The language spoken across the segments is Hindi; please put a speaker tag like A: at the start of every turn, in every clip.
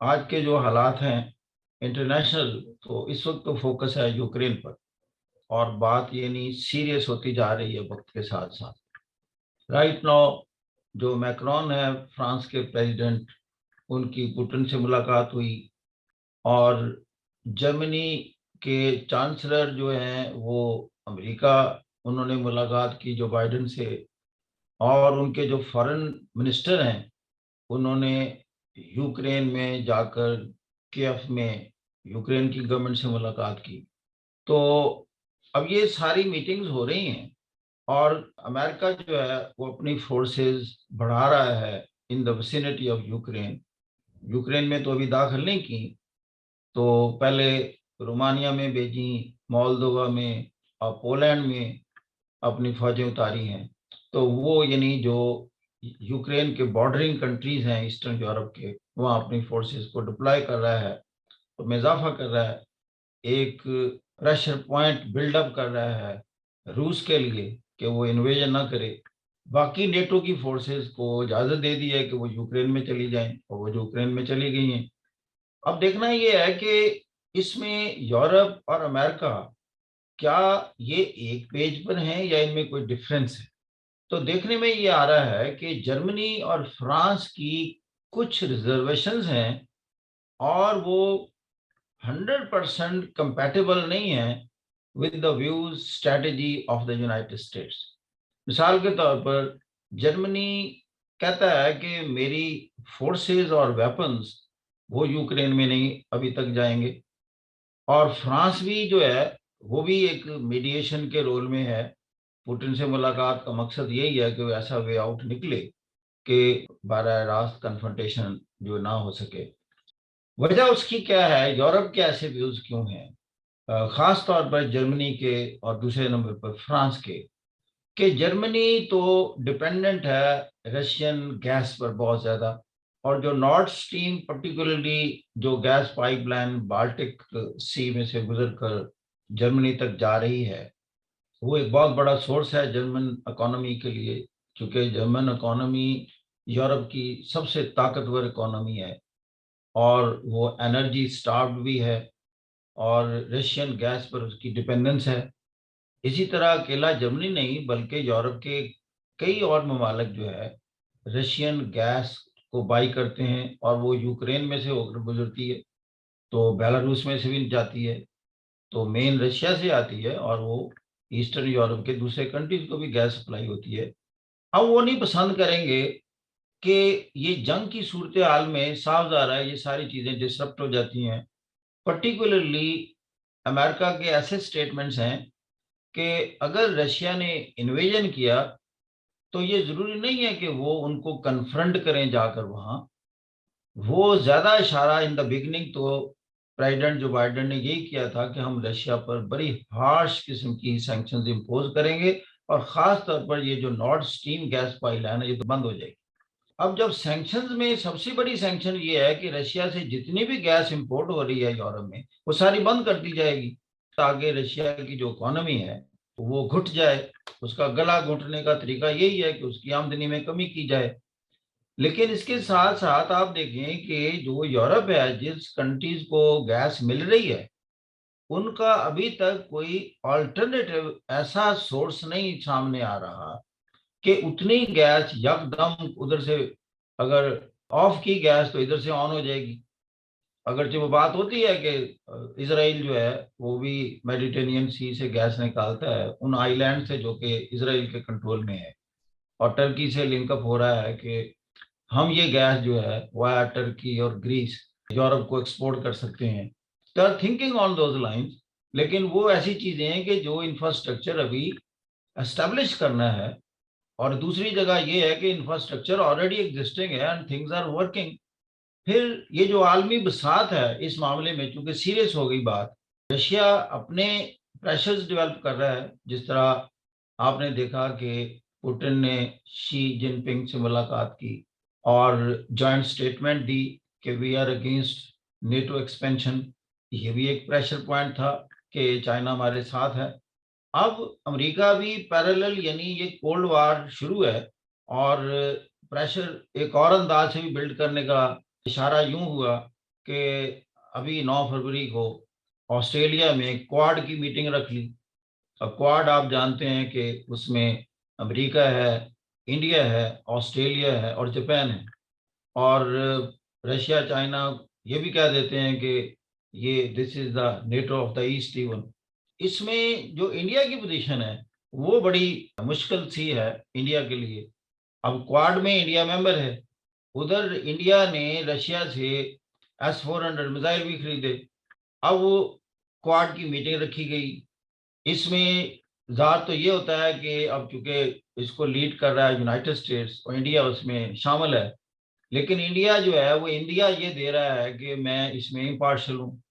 A: आज के जो हालात हैं इंटरनेशनल, तो इस वक्त तो फोकस है यूक्रेन पर। और बात ये नहीं सीरियस होती जा रही है वक्त के साथ साथ। राइट नाउ जो मैक्रोन है, फ्रांस के प्रेसिडेंट, उनकी पुतिन से मुलाकात हुई। और जर्मनी के चांसलर जो हैं वो अमेरिका, उन्होंने मुलाकात की जो बाइडेन से। और उनके जो फॉरेन मिनिस्टर हैं, उन्होंने यूक्रेन में जाकर कियव में यूक्रेन की गवर्नमेंट से मुलाकात की। तो अब ये सारी मीटिंग्स हो रही हैं और अमेरिका जो है वो अपनी फोर्सेस बढ़ा रहा है in the vicinity of Ukraine. Ukraine में तो अभी दाखिल नहीं की, तो पहले रोमानिया में भेजी, मोल्दोवा में और पोलैंड में अपनी फौजें उतारी हैं। तो वो यानी जो यूक्रेन के बॉर्डरिंग कंट्रीज हैं ईस्टर्न यूरोप के, वहाँ अपनी फोर्सेस को डिप्लॉय कर रहा है और में इजाफा कर रहा है। एक प्रेशर पॉइंट बिल्डअप कर रहा है रूस के लिए कि वो इन्वेजन ना करे। बाकी नेटो की फोर्सेस को इजाज़त दे दी है कि वो यूक्रेन में चली जाएं, और वो यूक्रेन में चली गई हैं। अब देखना ये है कि इसमें यूरोप और अमेरिका, क्या ये एक पेज पर हैं या इनमें कोई डिफरेंस है। तो देखने में ये आ रहा है कि जर्मनी और फ्रांस की कुछ रिजर्वेशंस हैं और वो 100% कंपैटिबल नहीं है with the views strategy of the United states. मिसाल के तौर पर जर्मनी कहता है कि मेरी फोर्सेस और वेपन्स वो यूक्रेन में नहीं अभी तक जाएंगे। और फ्रांस भी जो है वो भी एक मीडिएशन के रोल में है। पुतिन से मुलाकात का मकसद यही है कि वो ऐसा वे आउट निकले कि बरह रास्त कन्फ्रंटेशन जो ना हो सके। वजह उसकी क्या है, यूरोप के ऐसे व्यूज क्यों हैं, खास तौर पर जर्मनी के और दूसरे नंबर पर फ्रांस के। कि जर्मनी तो डिपेंडेंट है रशियन गैस पर बहुत ज्यादा। और जो नॉर्थ स्ट्रीम पर्टिकुलरली जो गैस पाइपलाइन बाल्टिक सी में से गुजरकर जर्मनी तक जा रही है, वो एक बहुत बड़ा सोर्स है जर्मन इकोनॉमी के लिए। क्योंकि जर्मन इकोनॉमी यूरोप की सबसे ताकतवर इकोनॉमी है और वो एनर्जी स्टार्व्ड भी है और रशियन गैस पर उसकी डिपेंडेंस है। इसी तरह अकेला जर्मनी नहीं बल्कि यूरोप के कई और ममालिक जो है रशियन गैस को बाई करते हैं और वो यूक्रेन में से होकर गुजरती है, तो बेलारूस में से भी जाती है, तो मेन रशिया से आती है और वो ईस्टर्न यूरोप के दूसरे कंट्रीज को भी गैस सप्लाई होती है। अब वो नहीं पसंद करेंगे कि ये जंग की सूरत हाल में साफ जा रहा है ये सारी चीज़ें डिसरप्ट हो जाती हैं। पर्टिकुलरली अमेरिका के ऐसे स्टेटमेंट्स हैं कि अगर रशिया ने इन्वेजन किया तो ये जरूरी नहीं है कि वो उनको कन्फ्रंट करें जाकर वहां। वो ज्यादा इशारा इन द बिगनिंग तो प्रेसिडेंट जो बाइडेन ने यही किया था कि हम रशिया पर बड़ी हार्श किस्म की सैंक्शंस इंपोज करेंगे और खास तौर पर ये जो नॉर्थ स्ट्रीम गैस पाइपलाइन है ये तो बंद हो जाएगी। अब जब सैंक्शंस में सबसे बड़ी सैंक्शन ये है कि रशिया से जितनी भी गैस इंपोर्ट हो रही है यूरोप में वो सारी बंद कर दी जाएगी, ताकि रशिया की जो इकोनॉमी है वो घुट जाए। उसका गला घुटने का तरीका यही है कि उसकी आमदनी में कमी की जाए। लेकिन इसके साथ साथ आप देखें कि जो यूरोप है, जिस कंट्रीज को गैस मिल रही है, उनका अभी तक कोई ऑल्टरनेटिव ऐसा सोर्स नहीं सामने आ रहा कि उतनी गैस यकदम उधर से अगर ऑफ की गैस तो इधर से ऑन हो जाएगी। अगर जो वो बात होती है कि इसराइल जो है वो भी मेडिटेरेनियन सी से गैस निकालता है उन आइलैंड से जो कि इसराइल के कंट्रोल में है, और टर्की से लिंकअप हो रहा है कि हम ये गैस जो है वाया टर्की और ग्रीस यूरोप को एक्सपोर्ट कर सकते हैं। They are thinking on those lines. लेकिन वो ऐसी चीजें हैं कि जो इंफ्रास्ट्रक्चर अभी एस्टेब्लिश करना है। और दूसरी जगह ये है कि इंफ्रास्ट्रक्चर ऑलरेडी एग्जिस्टिंग है एंड थिंग्स आर वर्किंग। फिर ये जो आलमी बसात है इस मामले में चूंकि सीरियस हो गई बात, रशिया अपने प्रेशर्स डेवलप कर रहा है। जिस तरह आपने देखा कि पुतिन ने शी जिनपिंग से मुलाकात की और जॉइंट स्टेटमेंट दी कि we are against NATO expansion. ये भी एक प्रेशर पॉइंट था कि चाइना हमारे साथ है। अब अमेरिका भी पैरेलल यानी ये कोल्ड वार शुरू है और प्रेशर एक और अंदाज से भी बिल्ड करने का इशारा यूं हुआ कि अभी 9 फरवरी को ऑस्ट्रेलिया में क्वाड की मीटिंग रख ली। अब क्वाड आप जानते हैं कि उसमें अमेरिका है, इंडिया है, ऑस्ट्रेलिया है और जापान है। और रशिया, चाइना ये भी कह देते हैं कि ये this is the NATO of the east even. इसमें जो इंडिया की पोजीशन है वो बड़ी मुश्किल सी है इंडिया के लिए। अब क्वाड में इंडिया मेंबर है, उधर इंडिया ने रशिया से S-400 मिसाइल भी खरीदे। अब वो क्वाड की मीटिंग रखी गई। इसमें ज़ात तो ये होता है कि अब चूंकि इसको लीड कर रहा है यूनाइटेड स्टेट्स और इंडिया उसमें शामिल है, लेकिन इंडिया जो है वो इंडिया ये दे रहा है कि मैं इसमें इम्पार्शल हूँ।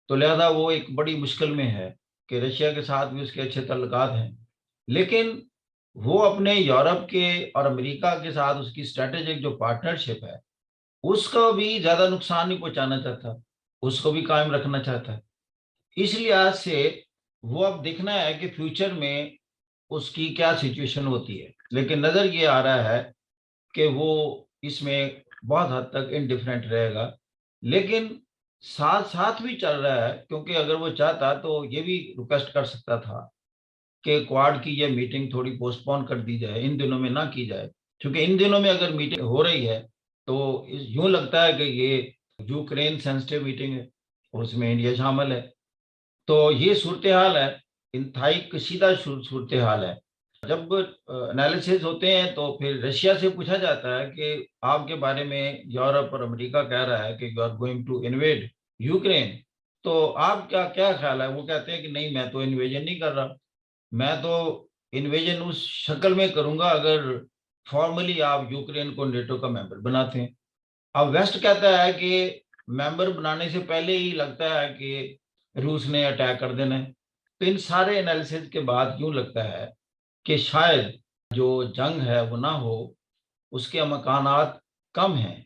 A: तो लिहाजा वो एक बड़ी मुश्किल में है कि रशिया के साथ भी उसके अच्छे ताल्लुकात हैं, लेकिन वो अपने यूरोप के और अमेरिका के साथ उसकी स्ट्रेटेजिक जो पार्टनरशिप है उसको भी ज़्यादा नुकसान नहीं पहुंचाना चाहता, उसको भी कायम रखना चाहता है। इस लिहाज से वो अब देखना है कि फ्यूचर में उसकी क्या सिचुएशन होती है, लेकिन नज़र ये आ रहा है कि वो इसमें बहुत हद तक इनडिफरेंट रहेगा। लेकिन साथ साथ भी चल रहा है, क्योंकि अगर वो चाहता तो ये भी रिक्वेस्ट कर सकता था कि क्वाड की ये मीटिंग थोड़ी पोस्टपोन कर दी जाए, इन दिनों में ना की जाए। क्योंकि इन दिनों में अगर मीटिंग हो रही है तो यूं लगता है कि ये यूक्रेन सेंसिटिव मीटिंग है और उसमें इंडिया शामिल है। तो ये सूरत हाल है, इंतहाई कशीदा सूरत हाल है। जब एनालिसिस होते हैं तो फिर रशिया से पूछा जाता है कि आपके बारे में यूरोप और अमेरिका कह रहा है कि you are going to invade Ukraine, तो आप क्या क्या ख्याल है? वो कहते हैं कि नहीं, मैं तो इन्वेजन नहीं कर रहा, मैं तो इन्वेजन उस शक्ल में करूंगा अगर फॉर्मली आप यूक्रेन को नेटो का मेंबर बनाते हैं। अब वेस्ट कहता है कि मेंबर बनाने से पहले ही लगता है कि रूस ने अटैक कर देना है। तो इन सारे एनालिसिस के बाद यूं लगता है कि शायद जो जंग है वो ना हो, उसके अमकानात कम हैं।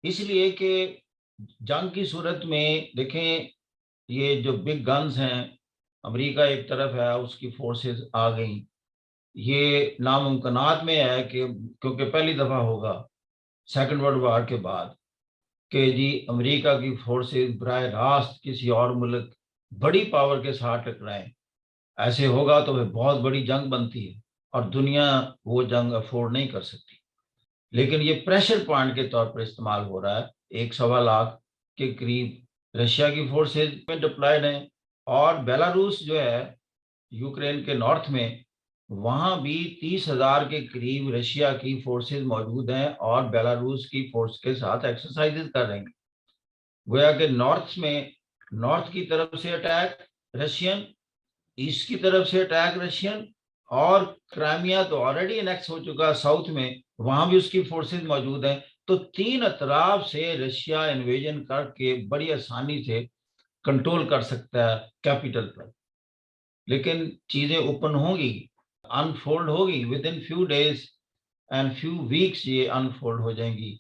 A: इसलिए कि जंग की सूरत में देखें, ये जो बिग गन्स हैं, अमेरिका एक तरफ है, उसकी फोर्सेस आ गई, ये नामुमकिनात में है कि क्योंकि पहली दफ़ा होगा सेकंड वर्ल्ड वार के बाद कि जी अमेरिका की फोर्सेस बराह रास्त किसी और मुल्क बड़ी पावर के साथ टकराएं। ऐसे होगा तो वह बहुत बड़ी जंग बनती है और दुनिया वो जंग अफोर्ड नहीं कर सकती। लेकिन ये प्रेशर पॉइंट के तौर पर इस्तेमाल हो रहा है। 1.25 लाख के करीब रशिया की फोर्सेज में डिप्लॉयड हैं और बेलारूस जो है यूक्रेन के नॉर्थ में, वहाँ भी 30,000 के करीब रशिया की फोर्सेज मौजूद हैं और बेलारूस की फोर्स के साथ एक्सरसाइजेज कर रहे हैं। गोया कि नॉर्थ में, नॉर्थ की तरफ से अटैक रशियन, ईस्ट की तरफ से अटैक रशियन, और क्राइमिया तो ऑलरेडी एनेक्स हो चुका है साउथ में, वहां भी उसकी फोर्सेस मौजूद हैं। तो तीन अतराफ से रशिया इन्वेजन करके बड़ी आसानी से कंट्रोल कर सकता है कैपिटल पर। लेकिन चीजें ओपन होंगी, अनफोल्ड होगी with in few days and few weeks, ये अनफोल्ड हो जाएंगी।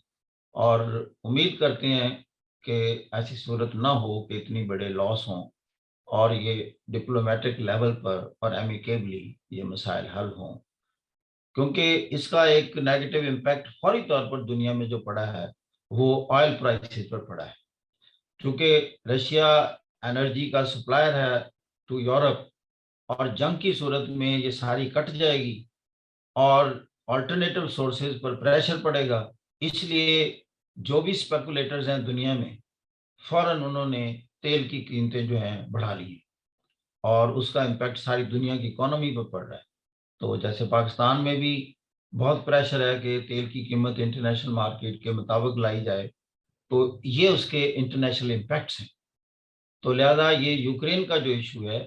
A: और उम्मीद करते हैं कि ऐसी सूरत ना हो कि इतनी बड़े लॉस हों और ये डिप्लोमेटिक लेवल पर और एमिकेबली ये मसाइल हल हों, क्योंकि इसका एक नेगेटिव इम्पैक्ट फौरी तौर पर दुनिया में जो पड़ा है वो ऑयल प्राइसेस पर पड़ा है। क्योंकि रशिया एनर्जी का सप्लायर है टू यूरोप, और जंग की सूरत में ये सारी कट जाएगी और अल्टरनेटिव सोर्सेज पर प्रेशर पड़ेगा। इसलिए जो भी स्पेकुलेटर्स हैं दुनिया में, फौरन उन्होंने तेल की कीमतें जो हैं बढ़ा ली हैं और उसका इम्पैक्ट सारी दुनिया की इकोनॉमी पर पड़ रहा है। तो जैसे पाकिस्तान में भी बहुत प्रेशर है कि तेल की कीमत इंटरनेशनल मार्केट के मुताबिक लाई जाए, तो ये उसके इंटरनेशनल इम्पैक्ट्स हैं। तो लिहाजा ये यूक्रेन का जो इशू है,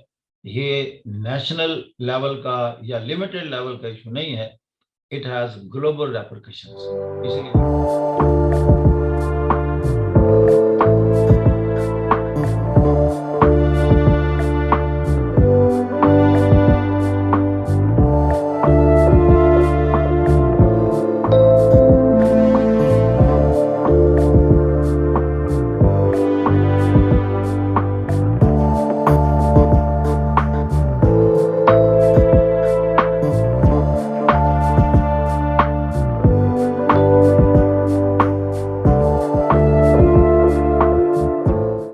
A: ये नेशनल लेवल का या लिमिटेड लेवल का इशू नहीं है, इट हैज़ ग्लोबल रेपरकशंस। इसलिए